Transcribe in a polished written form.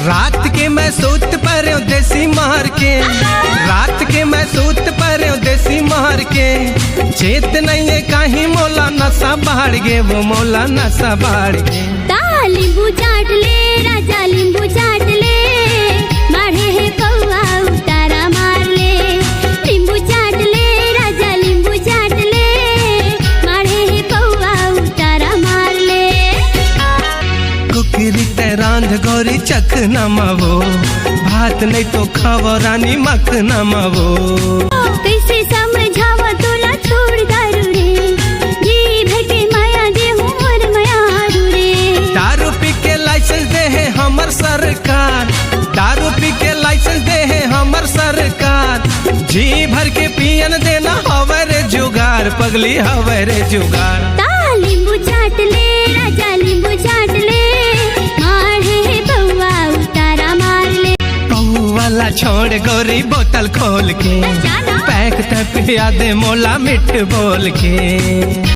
रात के मैं सूत पर देसी मार के, रात के मैं सूत पर देसी मार के, चेत नहीं है कहीं मोला नशा बाढ़ गे, वो मोला नशा बाढ़ गे। लींबू चाट ले राजा लींबू चाट ले, मारे है कौआ उतारा मार ले। लींबू चाट ले राजा लींबू चाट ले, मारे है कौआ उतारा मार ले। कुकरी ते रांध गोरी चख न मावो, भात नहीं तो खावो रानी मख न मावो। कैसे समझावा तोला छोड़ दारू रे, जी भर के माया दे मोर मायारू रे। दारू पी के लाइसेंस दे है हमर सरकार, दारू पी के लाइसेंस दे है हमर सरकार, जी भर के पियन देना हवे रे जुगार, पगली हवे रे जुगार। लींबू चाट ले राजा लींबू चाट ले, मारे है कौआ उतारा मार ले। वाला छोड़ गोरी बोतल खोल के, पैक ते पिया दे मोला मिठ बोल के।